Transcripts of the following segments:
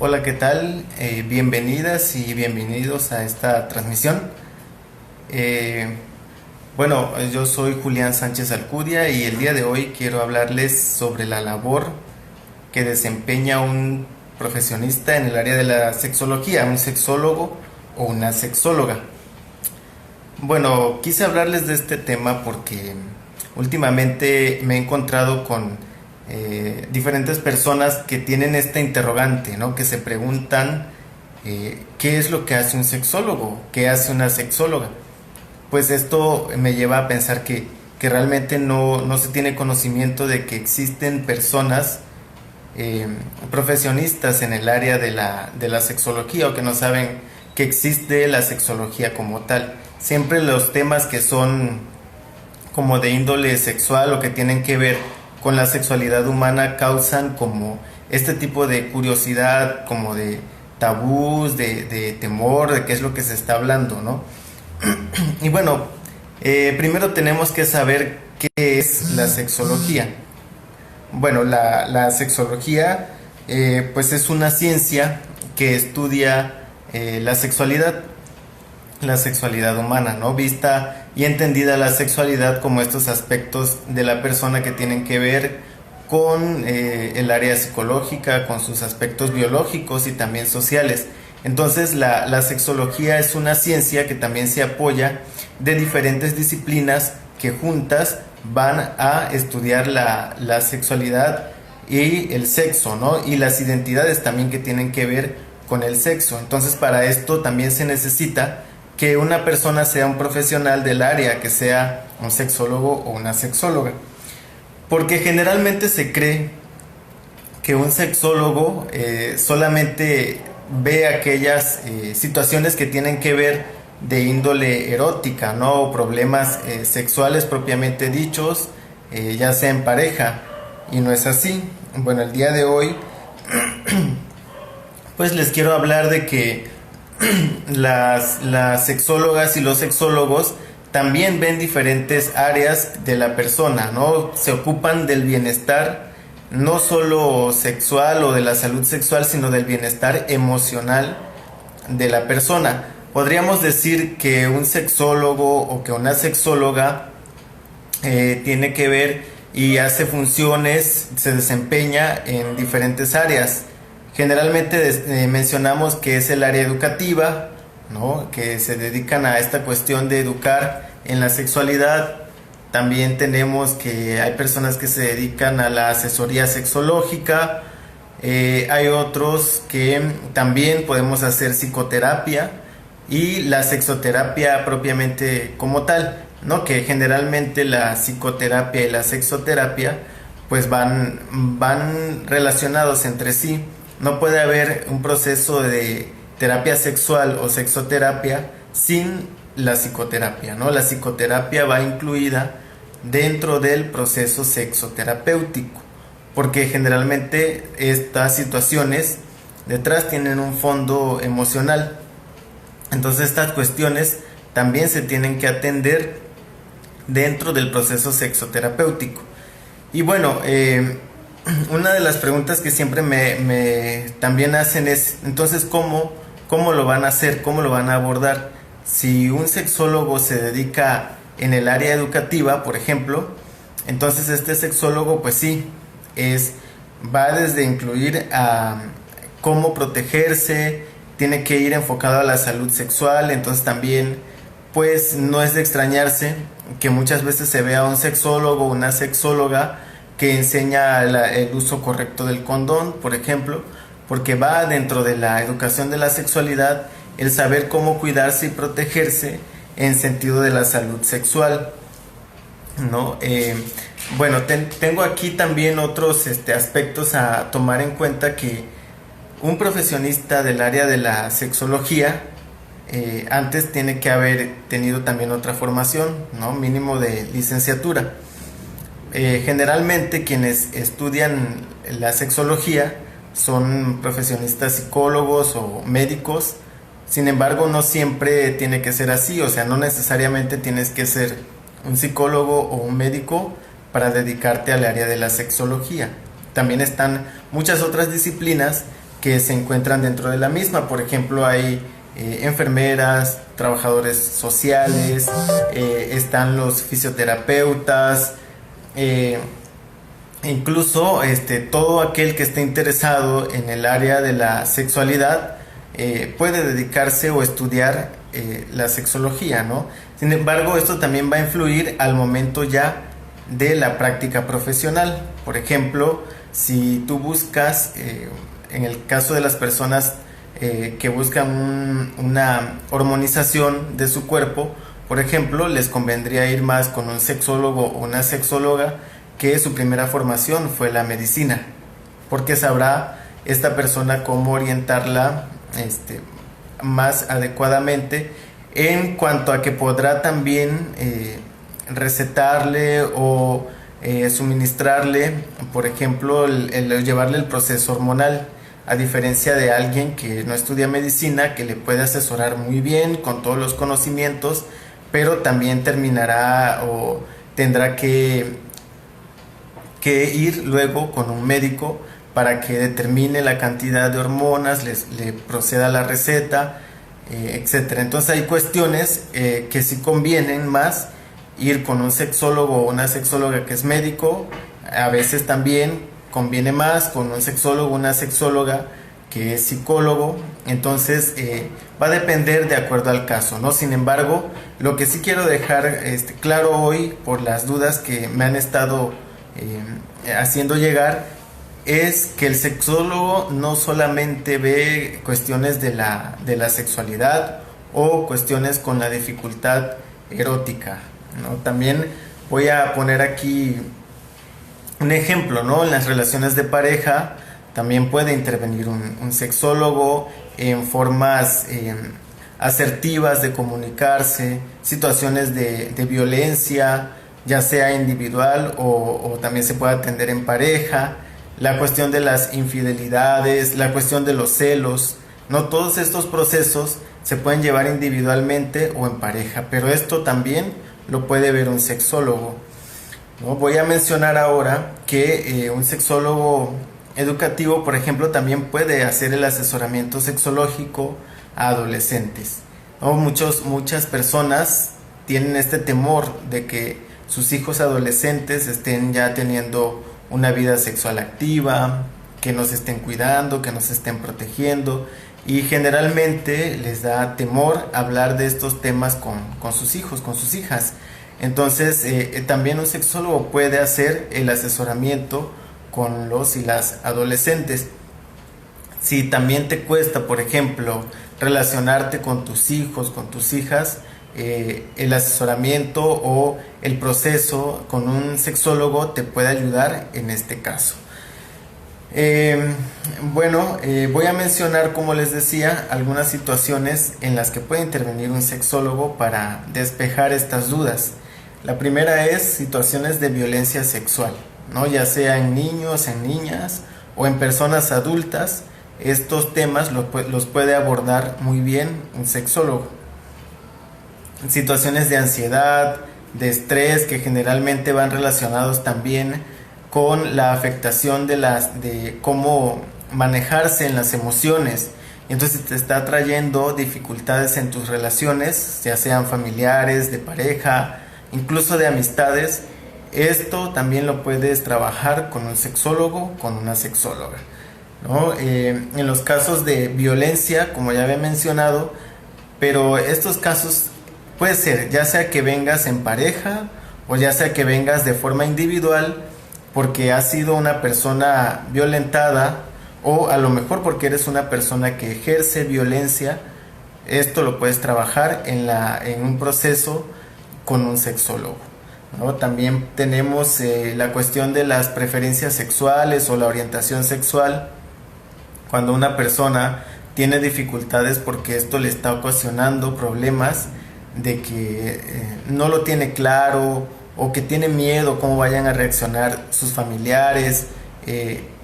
Hola, ¿qué tal? Bienvenidas y bienvenidos a esta transmisión. Eh, yo soy Julián Sánchez Alcudia y el día de hoy quiero hablarles sobre la labor que desempeña un profesionista en el área de la sexología, un sexólogo o una sexóloga. Bueno, quise hablarles de este tema porque últimamente me he encontrado con diferentes personas que tienen esta interrogante, ¿no? Que se preguntan qué es lo que hace un sexólogo, qué hace una sexóloga. Pues esto me lleva a pensar que realmente no se tiene conocimiento de que existen personas eh, profesionistas en el área de la sexología o que no saben que existe la sexología como tal. Siempre los temas que son como de índole sexual o que tienen que ver con la sexualidad humana causan como este tipo de curiosidad, como de tabús, de temor, de qué es lo que se está hablando, ¿no? Y bueno, primero tenemos que saber qué es la sexología. Bueno, la sexología pues es una ciencia que estudia la sexualidad humana, ¿no? Vista y entendida la sexualidad como estos aspectos de la persona que tienen que ver con el área psicológica, con sus aspectos biológicos y también sociales. Entonces la sexología es una ciencia que también se apoya de diferentes disciplinas que juntas van a estudiar la sexualidad y el sexo, ¿no? Y las identidades también que tienen que ver con el sexo. Entonces para esto también se necesita que una persona sea un profesional del área, que sea un sexólogo o una sexóloga. Porque generalmente se cree que un sexólogo solamente ve aquellas situaciones que tienen que ver de índole erótica, ¿no? O problemas sexuales propiamente dichos, ya sea en pareja, y no es así. Bueno, el día de hoy, pues les quiero hablar de que las sexólogas y los sexólogos también ven diferentes áreas de la persona, ¿no? Se ocupan del bienestar, no solo sexual o de la salud sexual, sino del bienestar emocional de la persona. Podríamos decir que un sexólogo o que una sexóloga tiene que ver y hace funciones, se desempeña en diferentes áreas. Generalmente mencionamos que es el área educativa, ¿no? Que se dedican a esta cuestión de educar en la sexualidad. También tenemos que hay personas que se dedican a la asesoría sexológica. Hay otros que también podemos hacer psicoterapia y la sexoterapia propiamente como tal, ¿no? Que generalmente la psicoterapia y la sexoterapia pues van relacionados entre sí. No puede haber un proceso de terapia sexual o sexoterapia sin la psicoterapia, ¿no? La psicoterapia va incluida dentro del proceso sexoterapéutico, porque generalmente estas situaciones detrás tienen un fondo emocional. Entonces estas cuestiones también se tienen que atender dentro del proceso sexoterapéutico. Y bueno, una de las preguntas que siempre me también hacen es, entonces, ¿cómo lo van a hacer? ¿Cómo lo van a abordar? Si un sexólogo se dedica en el área educativa, por ejemplo, entonces este sexólogo, pues sí, va desde incluir a cómo protegerse, tiene que ir enfocado a la salud sexual, entonces también, pues no es de extrañarse que muchas veces se vea un sexólogo o una sexóloga que enseña el uso correcto del condón, por ejemplo, porque va dentro de la educación de la sexualidad el saber cómo cuidarse y protegerse en sentido de la salud sexual, ¿no? Tengo aquí también otros aspectos a tomar en cuenta que un profesionista del área de la sexología antes tiene que haber tenido también otra formación, ¿no? Mínimo de licenciatura. Generalmente quienes estudian la sexología son profesionistas psicólogos o médicos. Sin embargo, no siempre tiene que ser así, o sea, no necesariamente tienes que ser un psicólogo o un médico para dedicarte al área de la sexología. También están muchas otras disciplinas que se encuentran dentro de la misma. Por ejemplo, hay enfermeras, trabajadores sociales, están los fisioterapeutas, incluso todo aquel que esté interesado en el área de la sexualidad puede dedicarse o estudiar la sexología, ¿no? Sin embargo, esto también va a influir al momento ya de la práctica profesional. Por ejemplo, si tú buscas, en el caso de las personas que buscan una hormonización de su cuerpo, por ejemplo, les convendría ir más con un sexólogo o una sexóloga que su primera formación fue la medicina, porque sabrá esta persona cómo orientarla más adecuadamente, en cuanto a que podrá también recetarle o suministrarle, por ejemplo, llevarle el proceso hormonal, a diferencia de alguien que no estudia medicina, que le puede asesorar muy bien con todos los conocimientos, pero también terminará o tendrá que ir luego con un médico para que determine la cantidad de hormonas, le proceda la receta, etcétera. Entonces hay cuestiones que sí convienen más ir con un sexólogo o una sexóloga que es médico. A veces también conviene más con un sexólogo o una sexóloga que es psicólogo. Entonces va a depender de acuerdo al caso, ¿no? Sin embargo, lo que sí quiero dejar claro hoy, por las dudas que me han estado haciendo llegar, es que el sexólogo no solamente ve cuestiones de la sexualidad o cuestiones con la dificultad erótica, ¿no? También voy a poner aquí un ejemplo, ¿no? En las relaciones de pareja también puede intervenir un sexólogo en formas asertivas de comunicarse, situaciones de violencia, ya sea individual o también se puede atender en pareja, la cuestión de las infidelidades, la cuestión de los celos, ¿no? Todos estos procesos se pueden llevar individualmente o en pareja, pero esto también lo puede ver un sexólogo, ¿no? Voy a mencionar ahora que un sexólogo educativo, por ejemplo, también puede hacer el asesoramiento sexológico a adolescentes, ¿no? Muchas personas tienen este temor de que sus hijos adolescentes estén ya teniendo una vida sexual activa, que nos estén cuidando, que nos estén protegiendo, y generalmente les da temor hablar de estos temas con sus hijos, con sus hijas. Entonces también un sexólogo puede hacer el asesoramiento con los y las adolescentes. Si también te cuesta, por ejemplo, relacionarte con tus hijos, con tus hijas, el asesoramiento o el proceso con un sexólogo te puede ayudar en este caso. Voy a mencionar, como les decía, algunas situaciones en las que puede intervenir un sexólogo para despejar estas dudas. La primera es situaciones de violencia sexual, ¿no? Ya sea en niños, en niñas o en personas adultas. Estos temas los puede abordar muy bien un sexólogo. Situaciones de ansiedad, de estrés, que generalmente van relacionados también con la afectación de cómo manejarse en las emociones. Entonces te está trayendo dificultades en tus relaciones, ya sean familiares, de pareja, incluso de amistades. Esto también lo puedes trabajar con un sexólogo, con una sexóloga, ¿no? En los casos de violencia, como ya había mencionado, pero estos casos puede ser ya sea que vengas en pareja o ya sea que vengas de forma individual porque has sido una persona violentada, o a lo mejor porque eres una persona que ejerce violencia. Esto lo puedes trabajar en un proceso con un sexólogo, ¿no? También tenemos la cuestión de las preferencias sexuales o la orientación sexual. Cuando una persona tiene dificultades porque esto le está ocasionando problemas de que no lo tiene claro, o que tiene miedo cómo vayan a reaccionar sus familiares,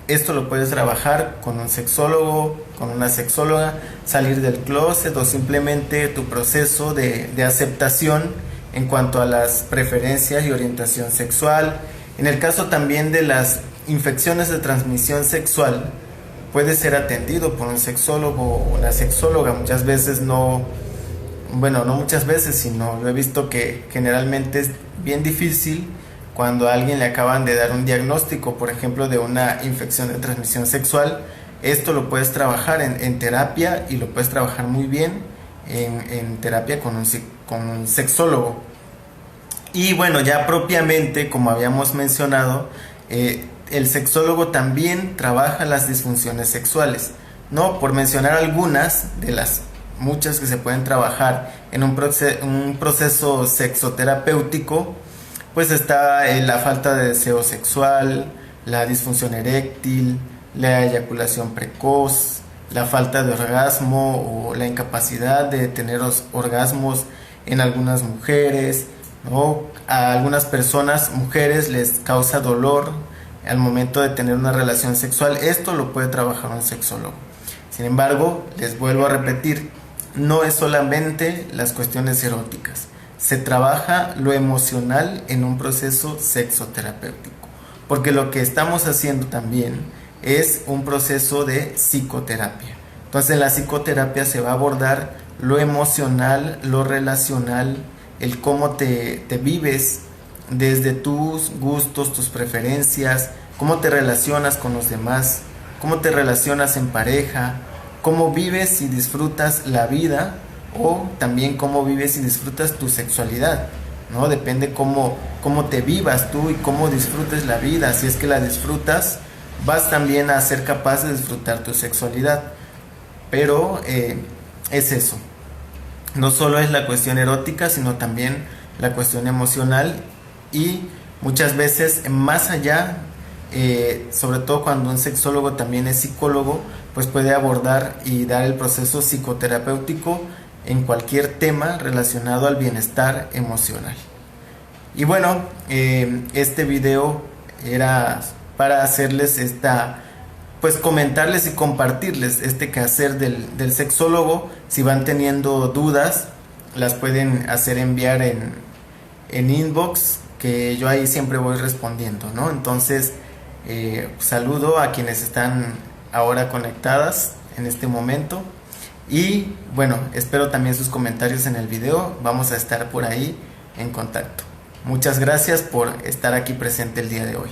esto lo puedes trabajar con un sexólogo, con una sexóloga, salir del closet o simplemente tu proceso de aceptación en cuanto a las preferencias y orientación sexual. En el caso también de las infecciones de transmisión sexual, puede ser atendido por un sexólogo o una sexóloga. Muchas veces no, bueno, no muchas veces, sino lo he visto que generalmente es bien difícil cuando a alguien le acaban de dar un diagnóstico, por ejemplo, de una infección de transmisión sexual. Esto lo puedes trabajar en terapia, y lo puedes trabajar muy bien en terapia con un sexólogo. Y bueno, ya propiamente, como habíamos mencionado, el sexólogo también trabaja las disfunciones sexuales, ¿no? Por mencionar algunas de las muchas que se pueden trabajar en un proceso sexoterapéutico, pues está la falta de deseo sexual, la disfunción eréctil, la eyaculación precoz, la falta de orgasmo o la incapacidad de tener orgasmos en algunas mujeres, ¿no? A algunas personas, mujeres, les causa dolor al momento de tener una relación sexual. Esto lo puede trabajar un sexólogo. Sin embargo, les vuelvo a repetir, no es solamente las cuestiones eróticas. Se trabaja lo emocional en un proceso sexoterapéutico, porque lo que estamos haciendo también es un proceso de psicoterapia. Entonces en la psicoterapia se va a abordar lo emocional, lo relacional, el cómo te vives desde tus gustos, tus preferencias, cómo te relacionas con los demás, cómo te relacionas en pareja, cómo vives y disfrutas la vida, o también cómo vives y disfrutas tu sexualidad, ¿no? Depende cómo te vivas tú y cómo disfrutes la vida. Si es que la disfrutas, vas también a ser capaz de disfrutar tu sexualidad. Pero es eso. No solo es la cuestión erótica, sino también la cuestión emocional, y muchas veces más allá, sobre todo cuando un sexólogo también es psicólogo, pues puede abordar y dar el proceso psicoterapéutico en cualquier tema relacionado al bienestar emocional. Y bueno, este video era para hacerles pues comentarles y compartirles este quehacer del sexólogo. Si van teniendo dudas, las pueden hacer enviar en inbox, que yo ahí siempre voy respondiendo, ¿no? Entonces, saludo a quienes están ahora conectadas en este momento. Y bueno, espero también sus comentarios en el video. Vamos a estar por ahí en contacto. Muchas gracias por estar aquí presente el día de hoy.